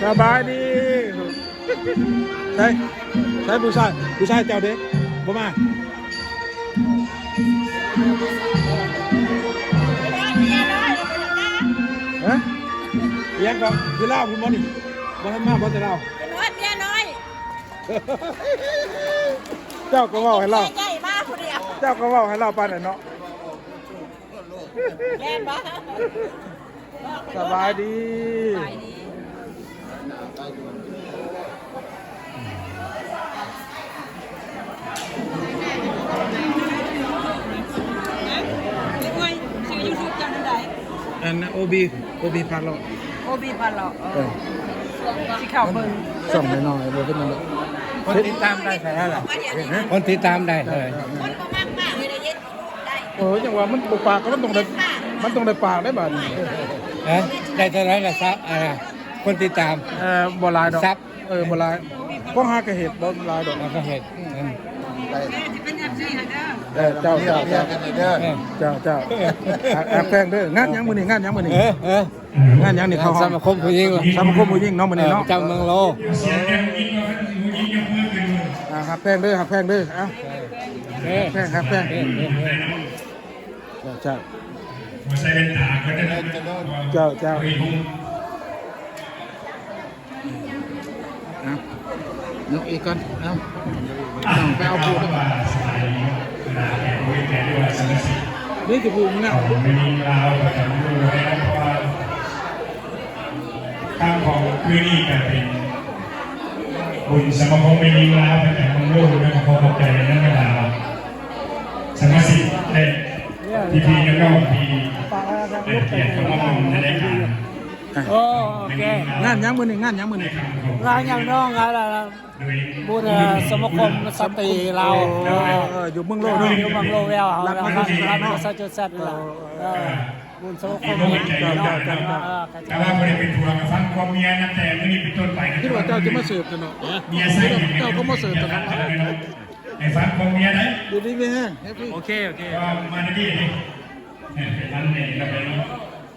สบายดีใช่ผู้ชายเจ้าเด็กบ่มาฮะเลี้ยงก่อนคือเล่าคุณมอนี่บ่ทันมาบ่จะเล่าเป็นน้อยเมียน้อยเจ้าก็เว้าให้เล่า ใหญ่มากคนเดียว เจ้าก็เว้าให้เล่าปานนั้นเนาะแล่นบ้าสบายดีอันโอบีพาเราที่ข่าวเบิ่งส่งน้อยๆบ่เป็นนั่นคนติดตามได้ใช่ไหมล่ะคนติดตามได้เลยคนก็มากมากเลยได้จังว่ามันปากก็มันต้องได้ปากได้บาดนี้ได้เท่าไรล่ะซับคนติดตามบ่หลายดอกซับบ่หลายเพราะหากระเหตุบ่หลายดอกก็เห็นเจ้าแพงเด้องานยังมื้อนี้งานยังนี่เขาสมาคมผู้หญิงสมาคมผู้หญิงเนาะมื้อนี้เนาะจำเมืองโลหักแพงเด้อเอ้าแพงเจ้านกอีกก่อนเอาต้องไปเอาปูด้วยนี่คือปูมันเนี่ยข้างของคืนนี้ก็เป็นบุญสมคมไม่ยิงลาวตั้งแต่ของโลกด้วยความขอบใจนั่นเวลาสมาชิกได้พี่แล้วก็พี่ได้เกียรติเข้ามาในรายการโอเคงานยังมื้อนี้งานอย่างน้องอะไรบูธสมาคมสตรีเราอยู่เมืองโลกเนาะอยู่เมืองโลเวลเขาแล้วก็ซัดจุดซัดนี่แหละบุญสมาคมแต่ว่าไม่ได้เป็นทัวร์กับฟังความเมียนะแต่ไม่ได้เป็นต้นไปคิดว่าเจ้าจะมาเสิร์ฟกันเนาะเมียใส่เจ้าก็มาเสิร์ฟกันเนาะไอ้ฟังความเมียได้ดูดีไหมฮะโอเคว่ามาในที่นี่ท่านเนี่ยเราไปเนาะ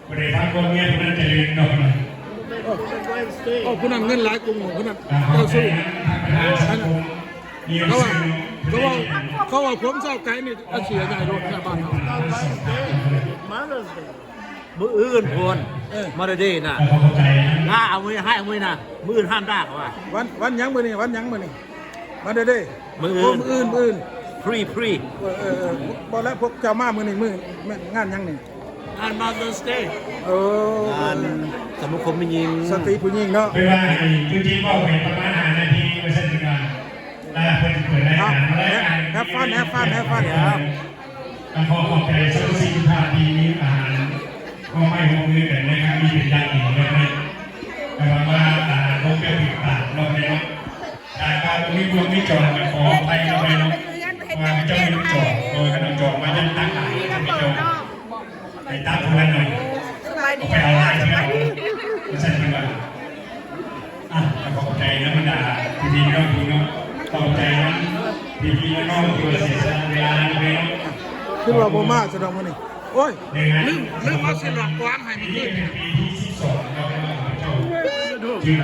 ประเดี๋ยวฟังความเมียคนนั้นจะเรียนเนาะผู้นำเงินหลายกลุ่มผู้นำเจ้าสู้เขาว่าผมเศร้าไก่นี่อาเสียใหญ่รถแค่บ้านเขามืออื่นคนมาได้น่ะง่าเอามือให้เอามือน่ะมืออื่นห้ามได้เขาว่าวันยังมือนี่มาได้มืออื่นพรีบอกแล้วพวกเจ้ามามือนี่งานยังนี่งานมาเตอร์สเตย์งานสมาคมผู้หญิงสตรีผู้หญิงเนาะไม่ว่าคือจริงว่าเป็นประมาณ5 นาทีไม่ใช่ถึงกันเปิดรายการแฮปฟันขอบใจสมาชิกท่าทีมีอาหารก็ไม่ห่วงเลยแต่ในการมีเป็นอย่างอื่นเลยนะแต่ว่าลงเปรี้ยวผิดปากเราไม่เนาะแต่การมีพวกนี้จอดขอไปเราไม่เนาะว่าเจ้ามีจอดโดยขนมจอดมายันตั้งหลายไม่จอดไปตั้งเพื่อนหน่อยไปเอาลายใช่ไหมไม่ใช่เป็นไรขอบใจนะบรรดาพี่น้องขอบใจนะพี่น้องตัวเสียสละเวลาไปเนาะคือเราโบมาแสดงว่านี่โอ้ยลืมเอาเส้นหลักกว้างให้มันขึ้น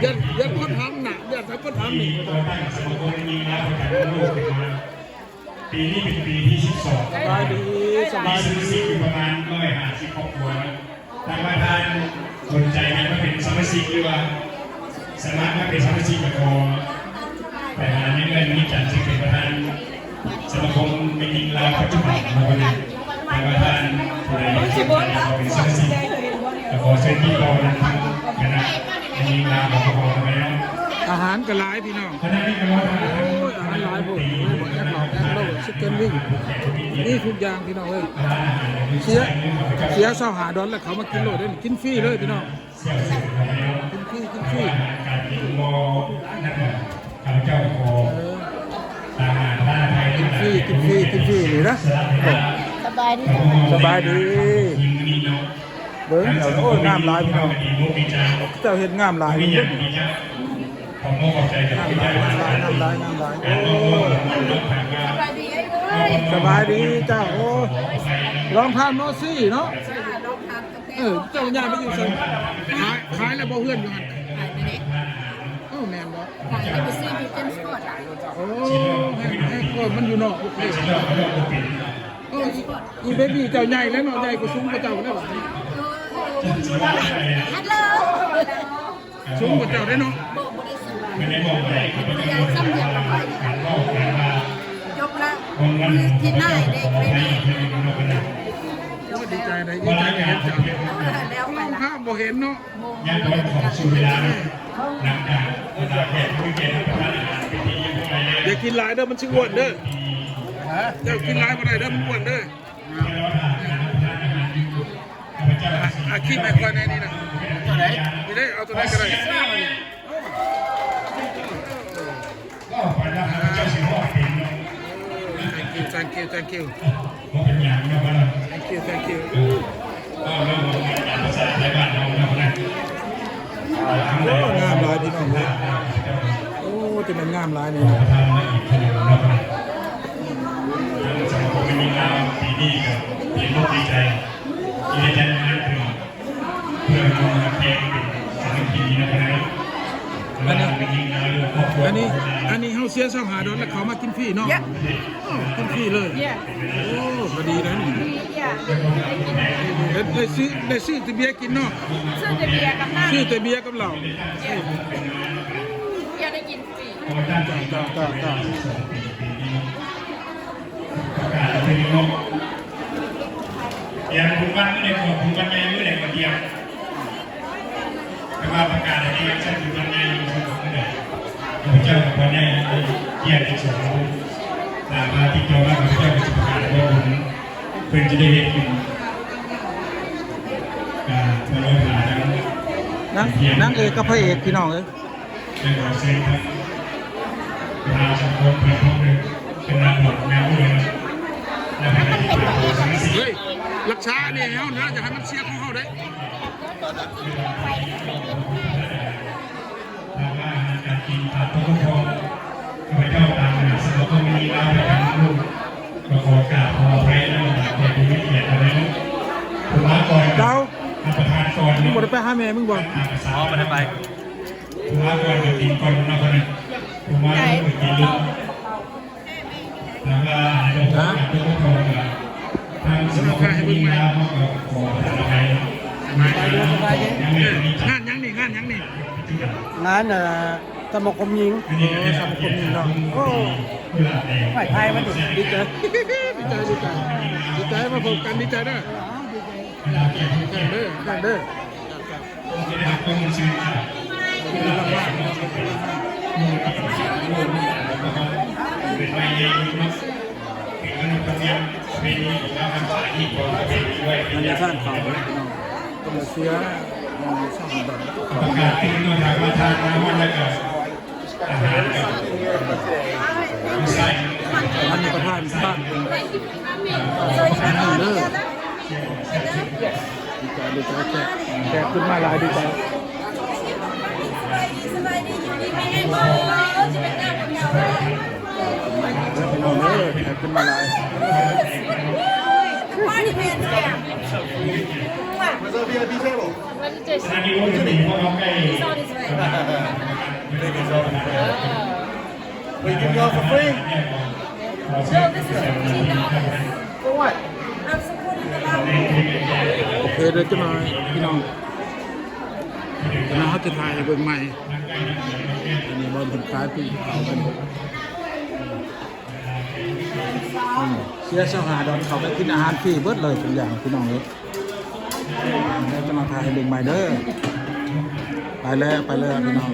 ยันคนทำหนักยันใช้คนทำหนึ่งปีนี้เป็นปีที่12สบายดีประมาณ150 ครอบครัวทางประธานสนใจกันว่าเป็นสมาชิกหรือว่าสามารถมาเป็นสมาชิกกับพอแต่หาเงินนี้จัดซึ่งเป็นประธานสมาคมไม่ยิงลาวปัจจุบันมาวันนี้ทางประธานผู้ใดสนใจเป็นสมาชิกแต่ขอเชิญที่กองนั้นทำคณะไม่ยิงลาวของพอทำไมเนาะอาหารกระไรพี่น้องคณะนี้ก็ว่าอาหารหลายผมแอปหลอกแอปโลดชิคเก้นวิ่งนี่ทุกอย่างพี่น้องเลยเสีย$25แล้วเขามากินโลดได้กินฟรีเลยพี่น้องกินฟรีการกินโมนั่นแหละข้าพเจ้าขอตามมาไทยกินฟรีนี่นะสบายดีเบิ้งเดี๋ยวโอ้ยงามหลายพี่น้องเจ้าเห็นงามหลายผมขอบใจกับพี่ได้มากงามหลายสบายดีเจ้าโอ้ลองทานโมซี่เนาะเจ้าญาติไปอยู่ส่วนขายแล้วบ่เพื่อนอยู่หัน ายไปเลย เอ้าแม่นบ่ ขายไปซื้ออยู่เต็มสปอร์ตอ่ะ โอ้ให้ก็มันอยู่นอกโอเคโอ้อีเบบี้เจ้าใหญ่แล้วเนาะใหญ่กว่าซุ้มกว่าเจ้าแล้วบ่ ฮัลโหล ซุ้มกว่าเจ้าได้เนาะ บอกบริสุทธิ์ ไม่ได้บอกอะไรเขาไม่ได้ ยั บ ง อก ซ้ำยังกับไป การเล่าการมา จบละที่หน้าเด็กเลยนี่ โอ้ดีใจได้ดีใจได้เห็นเจ้า แล้วไป มอง ละ ภาพบ่เห็นเนาะ ยังตอนของสู่เวลาหลังจากเวลาแขกผู้เกียรติประธานอาหารพิธียังไม่ได้ อย่ากินหลายเด้อมันสิอ้วนเด้อเจ้ากินหลายบ่ได้เด้อมันอ้วนเด้ออาคีพให้ก่อนในนี้นะตัวไหนนี่ได้เอาตัวไหนก็ได้ ก็ฝันว่าเจ้าสิงห์เป็น thank you เขาเป็นอย่างนี้ว่า thank you ก็เรื่องของภาษาไทยบ้านเราเรานะ โอ้งามหลายพี่น้องเลยโอ้จะเป็นงามหลายนี่นะ ทำได้อีกทีหนึ่งเราสำหรับผมเป็นงานปีนี้กับปีนดีใจที่ได้จัดงานถึงเพื่อรวมเพลงเป็นสารพีนะครับแล้วก็เป็นยิงงานเรื่องครอบครัว อันนี้เฮาเสีย2 5 ดอลแล้วเขามากินฟรีเนาะกินฟรีเลยโอ้ก็ดีนะนี่ได้ซื้อแต่เบียร์กินเนาะ ซื้อแต่เบียร์กับน้ำ ซื้อแต่เบียร์กับเหล้า เบียร์ได้กินฟรี จ้า ประกาศเป็นนกอย่างคุณบ้านไม่ได้ขอคุณบ้านใหญ่ไม่ได้มาเดียวแต่ว่าประกาศอะไรที่ใช้คุณบ้านใหญ่อยู่ที่ผมไม่ได้พระเจ้ากับบ้านใหญ่เกียรติสมบูรณ์ตามมาที่เจ้าว่าพระเจ้าเป็นประกาศว่าผมเป็นจะได้เห็นคุณมาลงหาแล้ว นางเอกกับพระเอกพี่น้องเอ้ย เป็นหัวเส้นครับพาสังคมเป็นพวกหนึ่งเป็นนักบวชแนวเลยและเป็นนักบวชสังสี เฮ้ยรักษาเนี่ยเฮานะจะให้มันเสียของเฮาได้ การกินผักทุกคนข้าพเจ้าตามหนังสือก็มีเล่าไปทางลูกก็ขอกราบขอพระแล้วแต่ดูไม่เกียรติอะไรนู้คุณมาก่อน เจ้า ประธานก่อน มึงบ่ได้ไปหาแม่มึงบ่ อ๋อไม่ได้ไป คุณมาก่อนกับกินก่อนนะคนนึงคุณมาก่อนกับกินลูกแล้วก็ทุกคนทางสมุทรมีแล้วก็ขอพระไทยมายังไม่มี งานยังนี่งานยังนี่ งานสมาคมยิง สังคมนี่เนาะโอ้ ฝ่ายไทยมันถูก ดีใจดีใจมาพบกันดีใจเด้อกันเด้อเป็นไปเองเป็นขนมปังยำเป็นแล้วทำสายที่พอเป็นด้วย อันนี้ท่านเขาพี่น้องก็มาเสียช่องแบบ ประกาศเป็นตัวทางมาทางน้ำมันแล้วก็อาหารกับใส่ อันนี้ประธานบ้านเด้อดีใจแขกขึ้นมาหลายดีใจ สบายดีอยู่ดีไม่ให้บอกจะเป็นหน้าคนเก่าเลย พี่น้องเด้อแขกขึ้นมาหลาย ว่าที่เป็นแก่ อันนี้ว่าจะมีพวกน้องไก่ We give you all for free. For what? โอเคเดี๋ยวจะมาพี่น้องเขาจะถ่ายเบิ่งใหม่อันนี้บอลเป็นคล้ายปีเขากันเสียเสาหาดอนเขาไปกินอาหารฟรีเบิดเลยทุกอย่างพี่น้องเลยเดี๋ยวจะมาถ่ายเบิ่งใหม่เด้อไปแล้วพี่น้อง